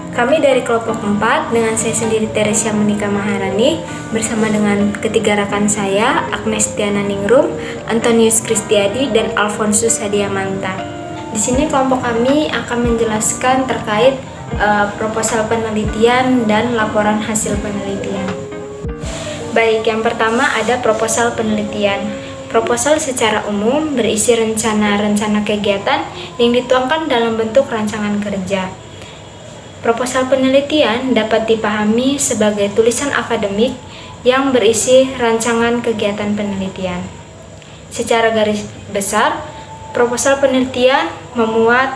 Kami dari kelompok 4 dengan saya sendiri Teresia Monika Maharani bersama dengan ketiga rekan saya Agnes Tiana Ningrum, Antonius Kristiadi, dan Alfonsus Hadiamanta. Di sini kelompok kami akan menjelaskan terkait proposal penelitian dan laporan hasil penelitian. Baik, yang pertama ada proposal penelitian. Proposal secara umum berisi rencana-rencana kegiatan yang dituangkan dalam bentuk rancangan kerja. Proposal penelitian dapat dipahami sebagai tulisan akademik yang berisi rancangan kegiatan penelitian. Secara garis besar, proposal penelitian memuat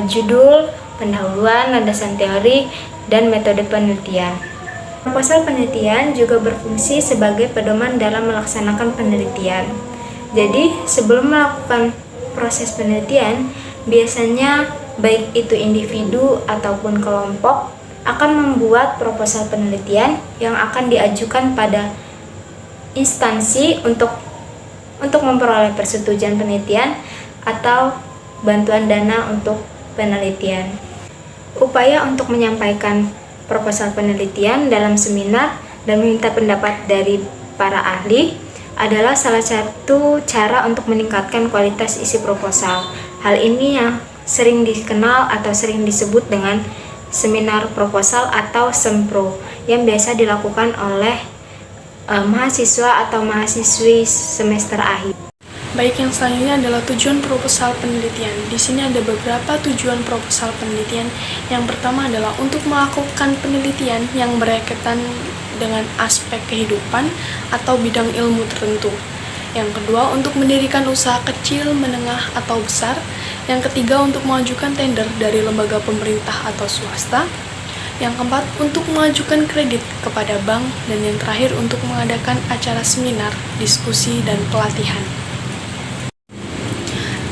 judul, pendahuluan, landasan teori, dan metode penelitian. Proposal penelitian juga berfungsi sebagai pedoman dalam melaksanakan penelitian. Jadi, sebelum melakukan proses penelitian, biasanya baik itu individu ataupun kelompok akan membuat proposal penelitian yang akan diajukan pada instansi untuk memperoleh persetujuan penelitian atau bantuan dana untuk penelitian. Upaya untuk menyampaikan proposal penelitian dalam seminar dan meminta pendapat dari para ahli adalah salah satu cara untuk meningkatkan kualitas isi proposal. Hal ini yang sering dikenal atau sering disebut dengan seminar proposal atau sempro yang biasa dilakukan oleh mahasiswa atau mahasiswi semester akhir. Baik, yang selanjutnya adalah tujuan proposal penelitian. Di sini ada beberapa tujuan proposal penelitian. Yang pertama adalah untuk melakukan penelitian yang berkaitan dengan aspek kehidupan atau bidang ilmu tertentu. Yang kedua, untuk mendirikan usaha kecil, menengah, atau besar. Yang ketiga, untuk mengajukan tender dari lembaga pemerintah atau swasta. Yang keempat, untuk mengajukan kredit kepada bank. Dan yang terakhir, untuk mengadakan acara seminar, diskusi, dan pelatihan.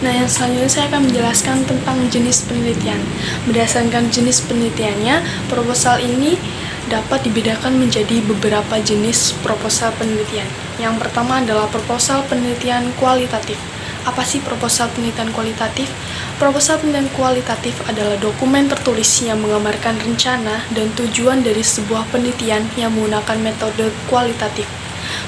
Nah, yang selanjutnya saya akan menjelaskan tentang jenis penelitian. Berdasarkan jenis penelitiannya, proposal ini dapat dibedakan menjadi beberapa jenis proposal penelitian. Yang pertama adalah proposal penelitian kualitatif. Apa sih proposal penelitian kualitatif? Proposal penelitian kualitatif adalah dokumen tertulis yang menggambarkan rencana dan tujuan dari sebuah penelitian yang menggunakan metode kualitatif.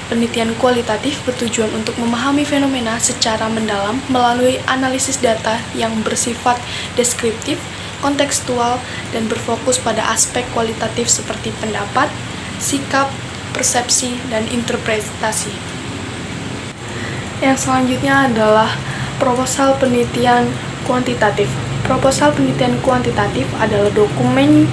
Penelitian kualitatif bertujuan untuk memahami fenomena secara mendalam melalui analisis data yang bersifat deskriptif, kontekstual, dan berfokus pada aspek kualitatif seperti pendapat, sikap, persepsi, dan interpretasi. Yang selanjutnya adalah proposal penelitian kuantitatif. Proposal penelitian kuantitatif adalah dokumen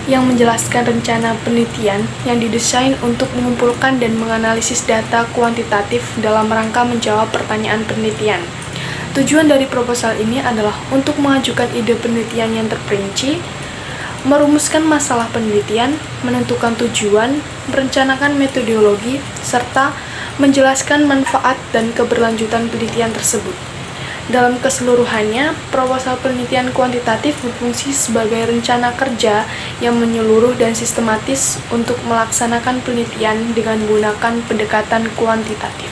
yang menjelaskan rencana penelitian yang didesain untuk mengumpulkan dan menganalisis data kuantitatif dalam rangka menjawab pertanyaan penelitian. Tujuan dari proposal ini adalah untuk mengajukan ide penelitian yang terperinci, merumuskan masalah penelitian, menentukan tujuan, merencanakan metodologi, serta menjelaskan manfaat dan keberlanjutan penelitian tersebut. Dalam keseluruhannya, proposal penelitian kuantitatif berfungsi sebagai rencana kerja yang menyeluruh dan sistematis untuk melaksanakan penelitian dengan menggunakan pendekatan kuantitatif.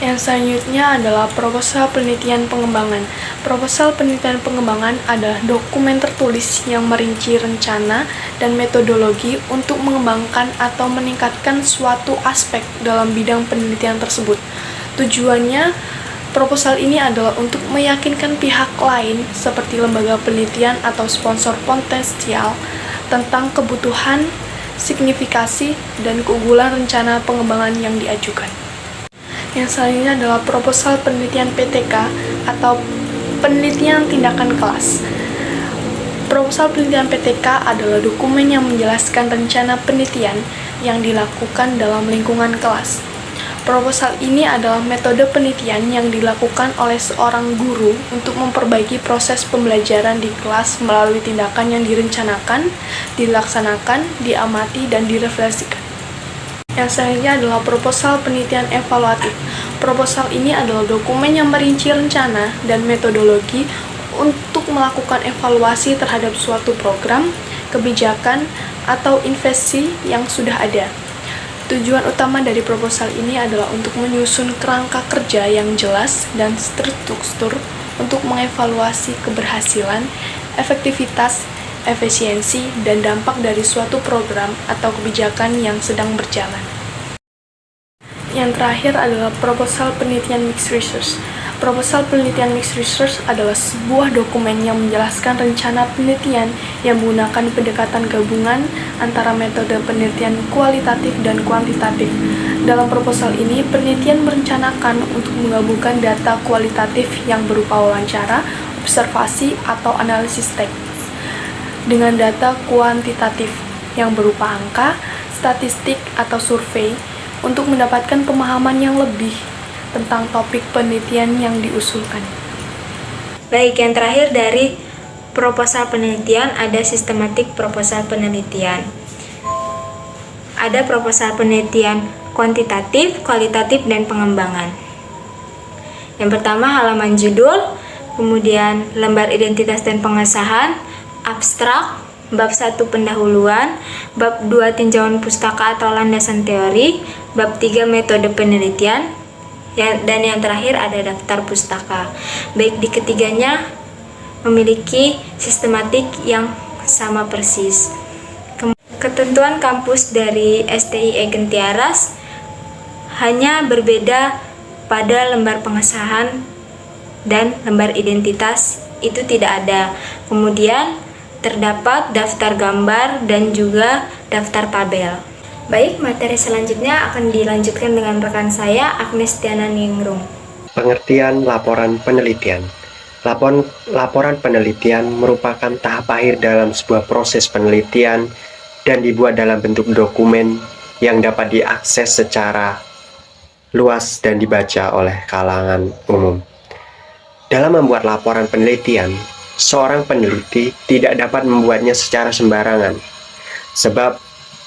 Yang selanjutnya adalah proposal penelitian pengembangan. Proposal penelitian pengembangan adalah dokumen tertulis yang merinci rencana dan metodologi untuk mengembangkan atau meningkatkan suatu aspek dalam bidang penelitian tersebut. Tujuannya, proposal ini adalah untuk meyakinkan pihak lain seperti lembaga penelitian atau sponsor potensial tentang kebutuhan, signifikasi, dan keunggulan rencana pengembangan yang diajukan. Yang selanjutnya adalah proposal penelitian PTK atau penelitian tindakan kelas. Proposal penelitian PTK adalah dokumen yang menjelaskan rencana penelitian yang dilakukan dalam lingkungan kelas. Proposal ini adalah metode penelitian yang dilakukan oleh seorang guru untuk memperbaiki proses pembelajaran di kelas melalui tindakan yang direncanakan, dilaksanakan, diamati, dan direfleksikan. Yang selanjutnya adalah proposal penelitian evaluatif. Proposal ini adalah dokumen yang merinci rencana dan metodologi untuk melakukan evaluasi terhadap suatu program, kebijakan, atau investasi yang sudah ada. Tujuan utama dari proposal ini adalah untuk menyusun kerangka kerja yang jelas dan struktur untuk mengevaluasi keberhasilan, efektivitas, efisiensi, dan dampak dari suatu program atau kebijakan yang sedang berjalan. Yang terakhir adalah proposal penelitian mixed research. Proposal penelitian mixed research adalah sebuah dokumen yang menjelaskan rencana penelitian yang menggunakan pendekatan gabungan antara metode penelitian kualitatif dan kuantitatif. Dalam proposal ini, penelitian merencanakan untuk menggabungkan data kualitatif yang berupa wawancara, observasi, atau analisis teks dengan data kuantitatif yang berupa angka, statistik, atau survei untuk mendapatkan pemahaman yang lebih tentang topik penelitian yang diusulkan. Baik, yang terakhir dari proposal penelitian ada sistematik proposal penelitian. Ada proposal penelitian kuantitatif, kualitatif, dan pengembangan. Yang pertama halaman judul, kemudian lembar identitas dan pengesahan, abstrak, bab 1 pendahuluan, bab 2 tinjauan pustaka atau landasan teori, bab 3 metode penelitian, dan yang terakhir ada daftar pustaka. Baik di ketiganya memiliki sistematik yang sama persis. Ketentuan kampus dari STI Gentiaras hanya berbeda pada lembar pengesahan dan lembar identitas itu tidak ada. Kemudian terdapat daftar gambar dan juga daftar tabel. Baik, materi selanjutnya akan dilanjutkan dengan rekan saya, Agnes Tiana Ningrum. Pengertian laporan penelitian. Laporan penelitian merupakan tahap akhir dalam sebuah proses penelitian dan dibuat dalam bentuk dokumen yang dapat diakses secara luas dan dibaca oleh kalangan umum. Dalam membuat laporan penelitian, seorang peneliti tidak dapat membuatnya secara sembarangan, sebab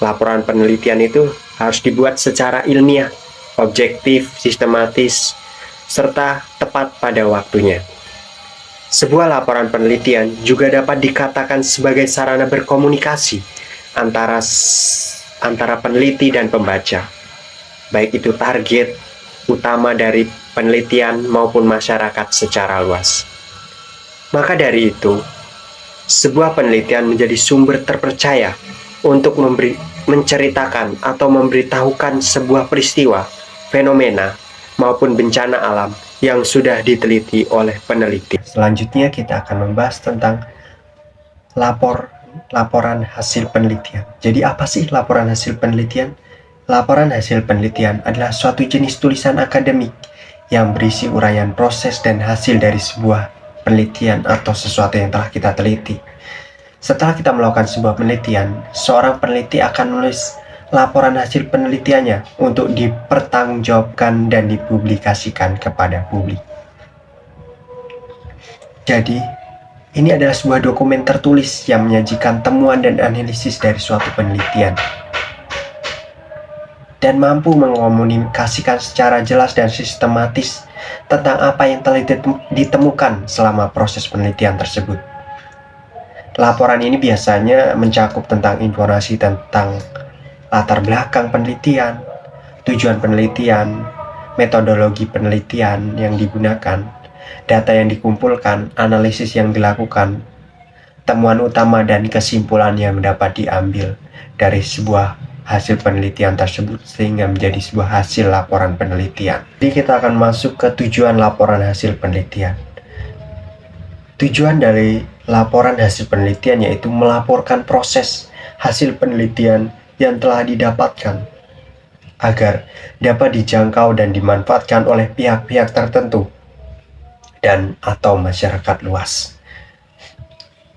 laporan penelitian itu harus dibuat secara ilmiah, objektif, sistematis, serta tepat pada waktunya. Sebuah laporan penelitian juga dapat dikatakan sebagai sarana berkomunikasi antara peneliti dan pembaca, baik itu target utama dari penelitian maupun masyarakat secara luas. Maka dari itu, sebuah penelitian menjadi sumber terpercaya untuk menceritakan atau memberitahukan sebuah peristiwa, fenomena, maupun bencana alam yang sudah diteliti oleh peneliti. Selanjutnya kita akan membahas tentang laporan hasil penelitian. Jadi apa sih laporan hasil penelitian? Laporan hasil penelitian adalah suatu jenis tulisan akademik yang berisi uraian proses dan hasil dari sebuah penelitian atau sesuatu yang telah kita teliti. Setelah kita melakukan sebuah penelitian, seorang peneliti akan menulis laporan hasil penelitiannya untuk dipertanggungjawabkan dan dipublikasikan kepada publik. Jadi, ini adalah sebuah dokumen tertulis yang menyajikan temuan dan analisis dari suatu penelitian dan mampu mengkomunikasikan secara jelas dan sistematis tentang apa yang telah ditemukan selama proses penelitian tersebut. Laporan ini biasanya mencakup tentang informasi tentang latar belakang penelitian, tujuan penelitian, metodologi penelitian yang digunakan, data yang dikumpulkan, analisis yang dilakukan, temuan utama dan kesimpulan yang dapat diambil dari sebuah hasil penelitian tersebut sehingga menjadi sebuah hasil laporan penelitian. Jadi kita akan masuk ke tujuan laporan hasil penelitian. Tujuan dari laporan hasil penelitian yaitu melaporkan proses hasil penelitian yang telah didapatkan agar dapat dijangkau dan dimanfaatkan oleh pihak-pihak tertentu dan atau masyarakat luas.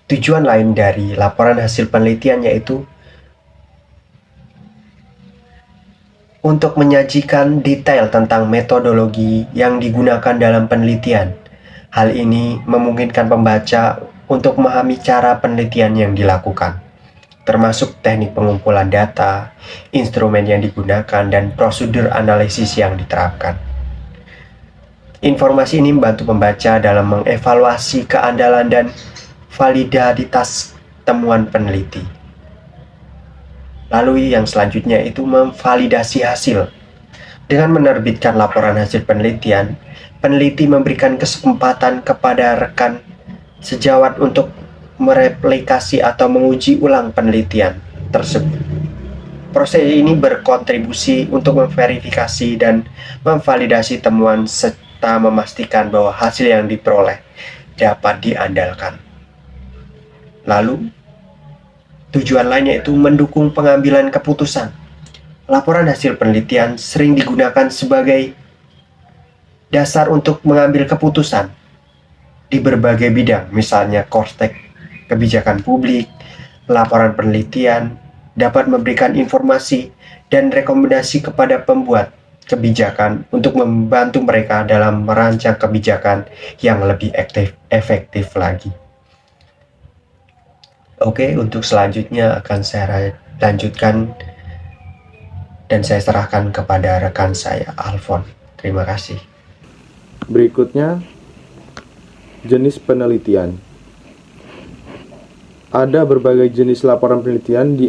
Tujuan lain dari laporan hasil penelitian yaitu untuk menyajikan detail tentang metodologi yang digunakan dalam penelitian. Hal ini memungkinkan pembaca untuk memahami cara penelitian yang dilakukan, termasuk teknik pengumpulan data, instrumen yang digunakan, dan prosedur analisis yang diterapkan. Informasi ini membantu pembaca dalam mengevaluasi keandalan dan validitas temuan peneliti. Lalu yang selanjutnya itu memvalidasi hasil. Dengan menerbitkan laporan hasil penelitian, peneliti memberikan kesempatan kepada rekan sejawat untuk mereplikasi atau menguji ulang penelitian tersebut. Proses ini berkontribusi untuk memverifikasi dan memvalidasi temuan serta memastikan bahwa hasil yang diperoleh dapat diandalkan. Lalu, tujuan lainnya itu mendukung pengambilan keputusan. Laporan hasil penelitian sering digunakan sebagai dasar untuk mengambil keputusan di berbagai bidang, misalnya konteks kebijakan publik. Laporan penelitian dapat memberikan informasi dan rekomendasi kepada pembuat kebijakan untuk membantu mereka dalam merancang kebijakan yang lebih efektif lagi. Oke, untuk selanjutnya akan saya lanjutkan dan saya serahkan kepada rekan saya, Alfon. Terima kasih. Berikutnya, jenis penelitian. Ada berbagai jenis laporan penelitian di